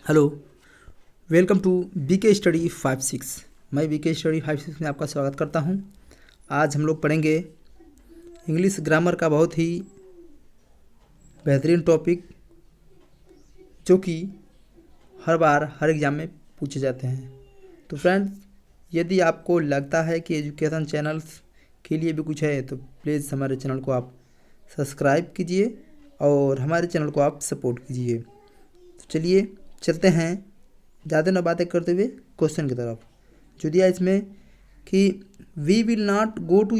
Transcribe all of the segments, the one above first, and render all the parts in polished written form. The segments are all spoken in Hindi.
Hello, welcome to BK study 56। मैं बीके स्टडी 56 में आपका स्वागत करता हूं। आज हम लोग पढ़ेंगे इंग्लिश ग्रामर का बहुत ही बेहतरीन टॉपिक, जो कि हर बार हर एग्ज़ाम में पूछे जाते हैं। तो फ्रेंड्स, यदि आपको लगता है कि एजुकेशन चैनल्स के लिए भी कुछ है तो प्लीज़ हमारे चैनल को आप सब्सक्राइब कीजिए और हमारे चैनल को आप सपोर्ट कीजिए। तो चलिए चलते हैं ज़्यादा न बातें करते हुए क्वेश्चन की तरफ, जो दिया इसमें कि we will not go to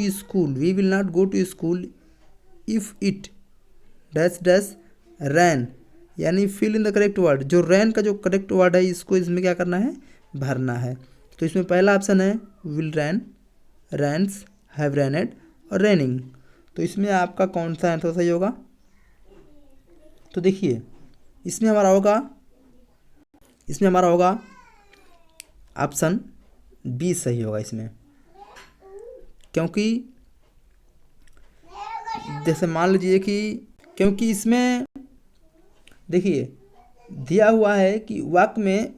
school if it dash dash rain, यानी fill in the correct word. जो रैन का जो करेक्ट वर्ड है, इसको इसमें क्या करना है, भरना है। तो इसमें पहला ऑप्शन है विल रैन, रैन्स, हैव रैनेड और रैनिंग। तो इसमें आपका कौन सा आंसर सही होगा? तो देखिए, इसमें हमारा होगा ऑप्शन बी सही होगा इसमें, क्योंकि जैसे मान लीजिए कि क्योंकि इसमें देखिए दिया हुआ है कि वाक्य में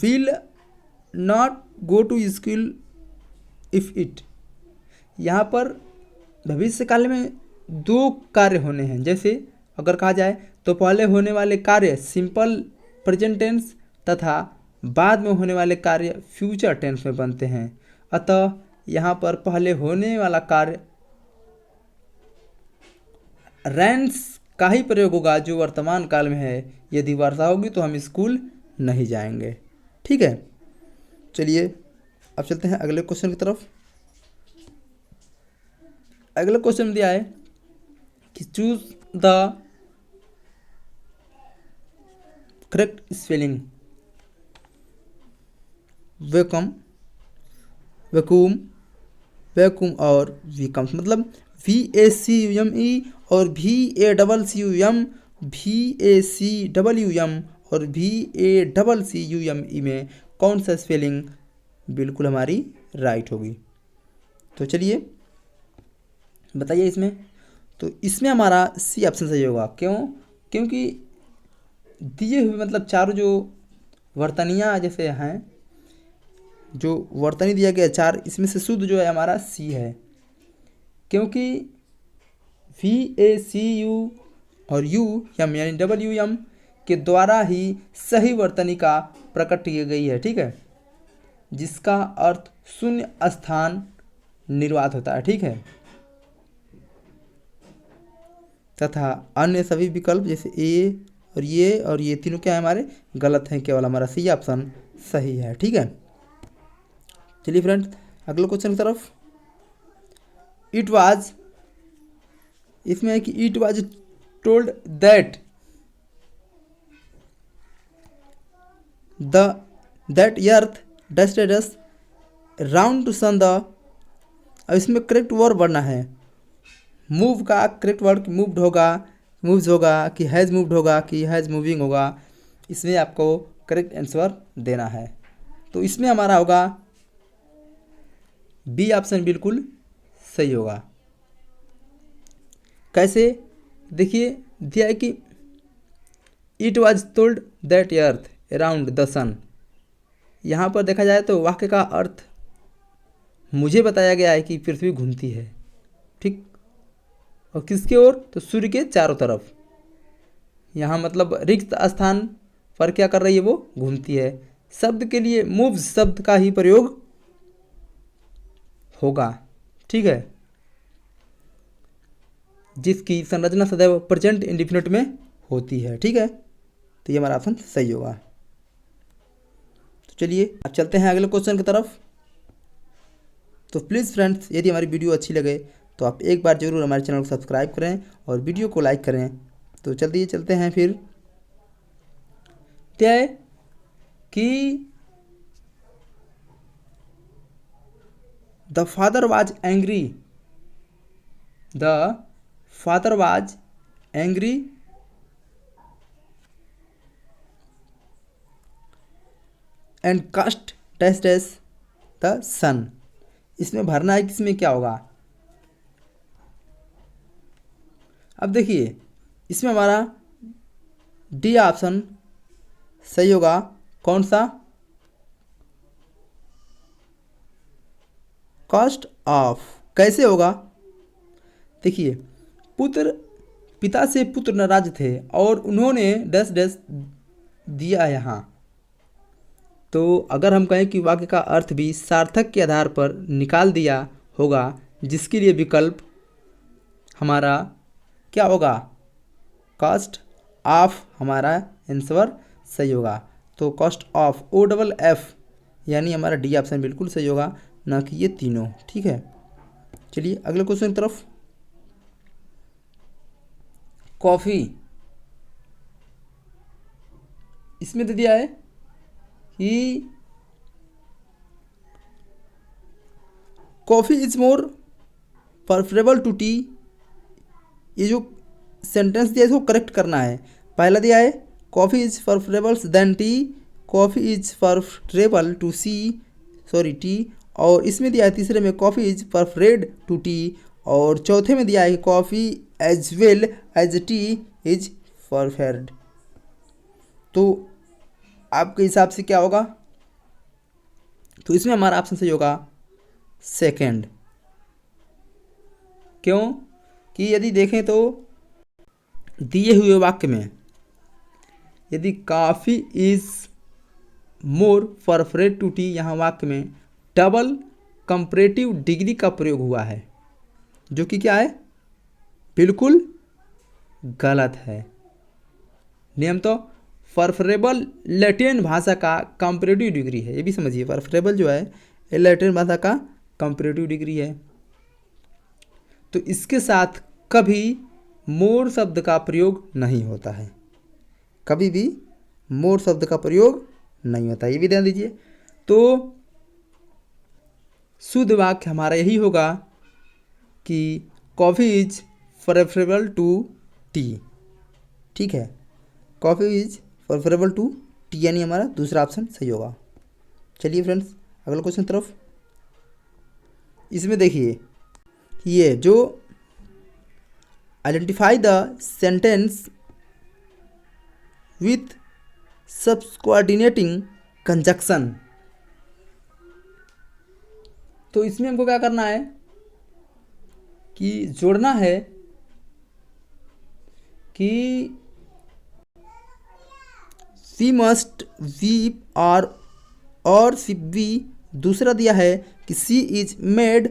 will not go to school if it, यहाँ पर भविष्यकाल में दो कार्य होने हैं। जैसे अगर कहा जाए तो पहले होने वाले कार्य सिंपल प्रेजेंट टेंस तथा बाद में होने वाले कार्य फ्यूचर टेंस में बनते हैं। अतः यहाँ पर पहले होने वाला कार्य रैंस का ही प्रयोग होगा, जो वर्तमान काल में है। यदि वर्षा होगी तो हम स्कूल नहीं जाएंगे। ठीक है, चलिए अब चलते हैं अगले क्वेश्चन की तरफ। अगला क्वेश्चन दिया है कि choose the correct spelling. Vacuum, vacuum और वीकम्स, मतलब VACUME और VACCUM, VACWM और VACCUME में कौन सा स्पेलिंग बिल्कुल हमारी राइट होगी? तो चलिए बताइए इसमें। तो इसमें हमारा सी ऑप्शन सही होगा। क्यों? क्योंकि दिए हुए मतलब चारों जो वर्तनियाँ जैसे हैं, जो वर्तनी दिया गया चार, इसमें से शुद्ध जो है हमारा सी है। क्योंकि VACU और UM यानी WM के द्वारा ही सही वर्तनिका प्रकट की गई है। ठीक है, जिसका अर्थ शून्य स्थान निर्वात होता है। ठीक है, तथा अन्य सभी विकल्प जैसे ए और ये तीनों क्या है हमारे गलत हैं। केवल हमारा सी ऑप्शन सही है। ठीक है, चलिए फ्रेंड्स अगले क्वेश्चन की तरफ। इट वाज, इसमें है कि it was told that that earth डस्टेडस राउंड टू सन द। अब इसमें करेक्ट वर्ड बनना है। मूव का करेक्ट वर्ड मूव्ड होगा, मूव्स होगा कि हैज़ मूव्ड होगा कि हैज़ मूविंग होगा। इसमें आपको करेक्ट आंसर देना है। तो इसमें हमारा होगा बी ऑप्शन बिल्कुल सही होगा। कैसे? देखिए दिया है कि it was told that earth around the sun. यहाँ पर देखा जाए तो वाक्य का अर्थ मुझे बताया गया है कि पृथ्वी घूमती है। ठीक, और किसके ओर? तो सूर्य के चारों तरफ। यहाँ मतलब रिक्त स्थान पर क्या कर रही है, वो घूमती है। शब्द के लिए मूव्स शब्द का ही प्रयोग होगा। ठीक है, जिसकी संरचना सदैव प्रेजेंट इंडिफिनिट में होती है। ठीक है, तो ये हमारा ऑप्शन सही होगा। तो चलिए अब चलते हैं अगले क्वेश्चन की तरफ। तो प्लीज़ फ्रेंड्स, यदि हमारी वीडियो अच्छी लगे तो आप एक बार जरूर हमारे चैनल को सब्सक्राइब करें और वीडियो को लाइक करें। तो चलिए चलते हैं फिर। क्या है कि the father was angry, the father was angry and cast dash dash the son. इसमें भरना है किसमें क्या होगा। अब देखिए इसमें हमारा डी ऑप्शन सही होगा कौन सा? Cost of. कैसे होगा? देखिए, पुत्र पिता से पुत्र नाराज थे और उन्होंने डैश डैश दिया यहाँ। तो अगर हम कहें कि वाक्य का अर्थ भी सार्थक के आधार पर निकाल दिया होगा, जिसके लिए विकल्प हमारा क्या होगा? कॉस्ट ऑफ हमारा आंसर सही होगा। तो कॉस्ट ऑफ OFF यानी हमारा डी ऑप्शन बिल्कुल सही होगा, ना कि ये तीनों। ठीक है, चलिए अगले क्वेश्चन की तरफ। कॉफ़ी, इसमें दे दिया है कि coffee is more preferable to tea. ये जो सेंटेंस दिया है इसको करेक्ट करना है। पहला दिया है coffee is preferable than tea, coffee is preferable to tea. और इसमें दिया है तीसरे में coffee is preferred to tea. और चौथे में दिया है coffee as well as tea is preferred. तो आपके हिसाब से क्या होगा? तो इसमें हमारा ऑप्शन सही होगा सेकंड। क्यों? कि यदि देखें तो दिए हुए वाक्य में यदि coffee is more preferred to tea, यहाँ वाक्य में डबल कंपैरेटिव डिग्री का प्रयोग हुआ है, जो कि क्या है? बिल्कुल गलत है। नियम तो प्रेफरेबल लैटिन भाषा का कंपैरेटिव डिग्री है, ये भी समझिए। प्रेफरेबल जो है ये लैटिन भाषा का कंपैरेटिव डिग्री है। तो इसके साथ कभी मोर शब्द का प्रयोग नहीं होता है, कभी भी मोर शब्द का प्रयोग नहीं होता, ये भी ध्यान दीजिए। तो शुद्ध वाक्य हमारा यही होगा कि coffee is preferable to tea. ठीक है, coffee is preferable to tea यानी हमारा दूसरा ऑप्शन सही होगा। चलिए फ्रेंड्स अगले क्वेश्चन तरफ। इसमें देखिए ये जो identify the sentence with subordinating conjunction, तो इसमें हमको क्या करना है कि जोड़ना है कि सी मस्ट वीप और सी बी। दूसरा दिया है कि सी इज मेड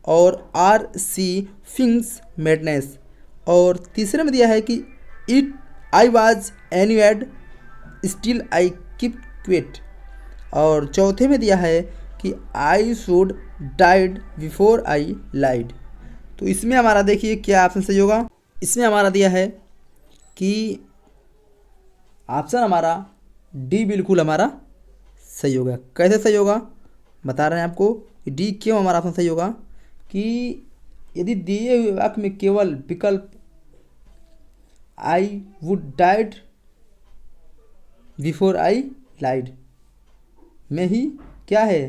और आर सी फिंग्स मेडनेस। और तीसरे में दिया है कि it I was annoyed still I keep quiet. और चौथे में दिया है कि I should died before I lied. तो इसमें हमारा देखिए क्या ऑप्शन सही होगा। इसमें हमारा दिया है कि ऑप्शन हमारा डी बिल्कुल हमारा सही होगा। कैसे सही होगा बता रहे हैं आपको। डी क्यों हमारा ऑप्शन सही होगा कि यदि दिए हुए वाक्य में केवल विकल्प I would died before I lied में ही क्या है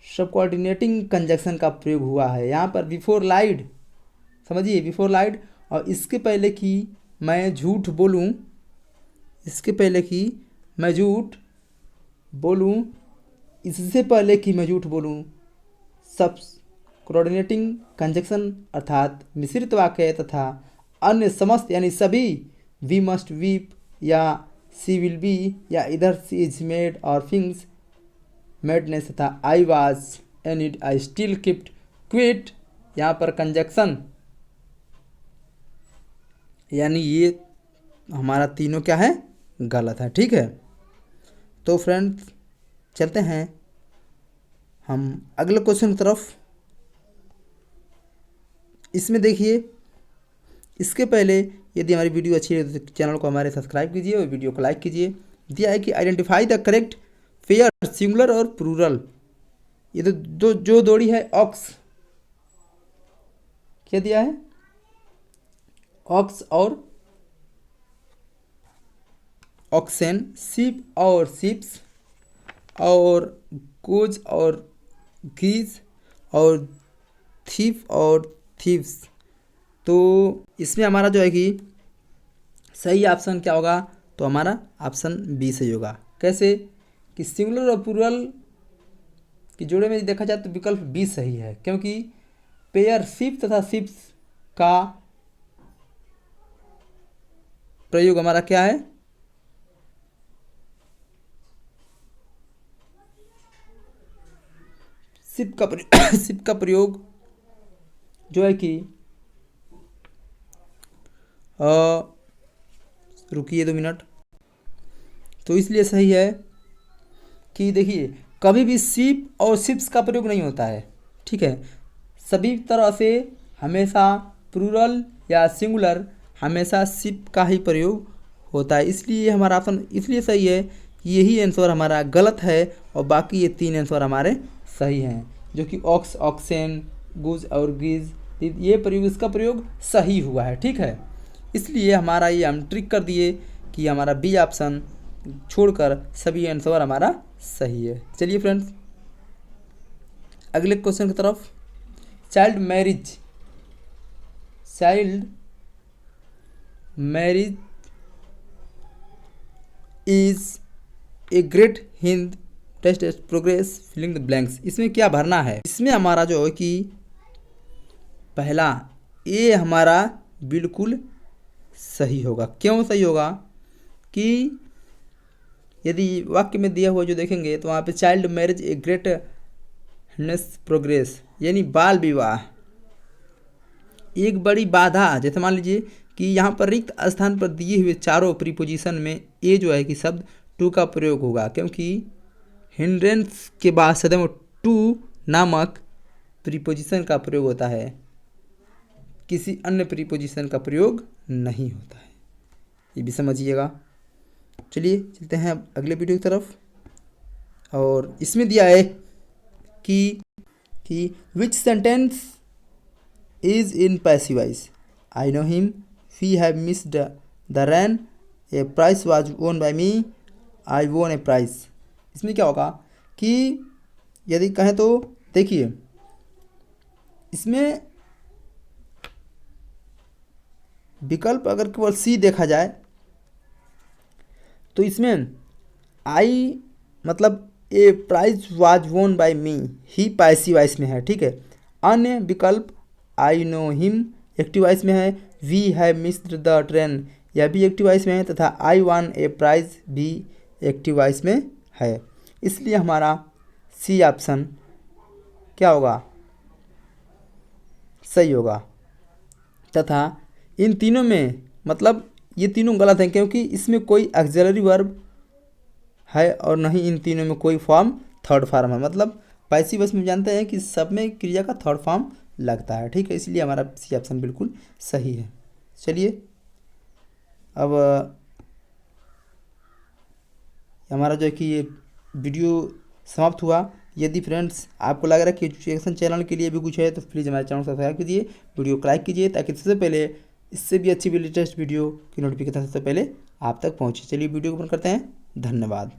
सबकोऑर्डिनेटिंग कंजक्शन का प्रयोग हुआ है। यहाँ पर बिफोर लाइड, समझिए बिफोर लाइड, और इसके पहले कि मैं झूठ बोलूँ, इसके पहले कि मैं झूठ बोलूँ, इससे पहले कि मैं झूठ बोलूँ, सब कोऑर्डिनेटिंग कंजक्शन अर्थात मिश्रित वाक्य तथा अन्य समस्त यानी सभी वी मस्ट वीप या सी विल बी या इधर सी इज मेड और थिंग्स मेडनेस तथा I was and I still kept quit, यहाँ पर कंजक्शन यानी ये हमारा तीनों क्या है गलत है। ठीक है, तो फ्रेंड्स चलते हैं हम अगले क्वेश्चन की तरफ। इसमें देखिए इसके पहले यदि हमारी वीडियो अच्छी है तो चैनल को हमारे सब्सक्राइब कीजिए और वीडियो को लाइक कीजिए। दिया है कि identify the correct pair singular और प्लूरल। ये तो जो जोड़ी है ऑक्स, क्या दिया है ऑक्स और ऑक्सेन, शिप और शिप्स, और गोज और गीज, और थीफ और थीव्स। तो इसमें हमारा जो है कि सही ऑप्शन क्या होगा तो हमारा ऑप्शन बी सही होगा। कैसे कि सिंगुलर और प्लूरल की जोड़े में देखा जाए तो विकल्प बी सही है, क्योंकि पेयर शिप तथा शिप्स का प्रयोग हमारा क्या है, शिप का प्रयोग जो है कि रुकिए 2 मिनट। तो इसलिए सही है कि देखिए कभी भी शिप और शिप्स का प्रयोग नहीं होता है, ठीक है। सभी तरह से हमेशा प्लूरल या सिंगुलर हमेशा शिप का ही प्रयोग होता है। इसलिए हमारा ऑप्शन इसलिए सही है कि यही आंसर हमारा गलत है और बाकी ये 3 आंसर हमारे सही हैं, जो कि ऑक्स, ऑक्सेन, गुज और गिज, ये प्रयोग इसका प्रयोग सही हुआ है, ठीक है। इसलिए हमारा ये हम ट्रिक कर दिए कि हमारा बी ऑप्शन छोड़कर सभी आंसर हमारा सही है। चलिए फ्रेंड्स अगले क्वेश्चन की तरफ। Child marriage is a great हिंद टेस्ट प्रोग्रेस फिलिंग द ब्लैंक्स। इसमें क्या भरना है, इसमें हमारा जो है कि पहला ए हमारा बिल्कुल सही होगा। क्यों सही होगा कि यदि वाक्य में दिया हुआ जो देखेंगे तो वहाँ पे child marriage a great hindrance progress यानी बाल विवाह एक बड़ी बाधा। जैसे मान लीजिए कि यहाँ पर रिक्त स्थान पर दिए हुए चारों प्रीपोजिशन में ए जो है कि शब्द टू का प्रयोग होगा, क्योंकि हिंड्रेंस के बाद सदैव टू नामक प्रीपोजिशन का प्रयोग होता है, किसी अन्य प्रीपोजिशन का प्रयोग नहीं होता है, ये भी समझिएगा। चलिए चलते हैं अब अगले वीडियो की तरफ। और इसमें दिया है कि which sentence is in passive voice. I know him, we have missed the rain, a prize was won by me, I won a prize. इसमें क्या होगा कि यदि कहें तो देखिए इसमें विकल्प अगर केवल सी देखा जाए तो इसमें आई मतलब a prize was won by me ही पैसिव वॉइस में है, ठीक है। अन्य विकल्प I know him active voice में है, we have missed the train यह भी एक्टिव वॉइस में है तथा आई वन ए प्राइज भी एक्टिव वॉइस में है। इसलिए हमारा सी ऑप्शन क्या होगा, सही होगा। तथा इन तीनों में मतलब ये तीनों गलत हैं, क्योंकि इसमें कोई ऑक्सिलरी वर्ब है और नहीं इन तीनों में कोई फॉर्म थर्ड फॉर्म है। मतलब पैसिव वॉइस में जानते हैं कि सब में क्रिया का थर्ड फॉर्म लगता है, ठीक है। इसलिए हमारा सी ऑप्शन बिल्कुल सही है। चलिए अब हमारा जो है कि ये वीडियो समाप्त हुआ। यदि फ्रेंड्स आपको लग रहा है कि एजुकेशन चैनल के लिए भी कुछ है तो प्लीज़ हमारे चैनल को सब्सक्राइब कीजिए, वीडियो को लाइक कीजिए, ताकि सबसे पहले इससे भी अच्छी लेटेस्ट वीडियो की नोटिफिकेशन सबसे पहले आप तक पहुँचे। चलिए वीडियो को बंद करते हैं। धन्यवाद।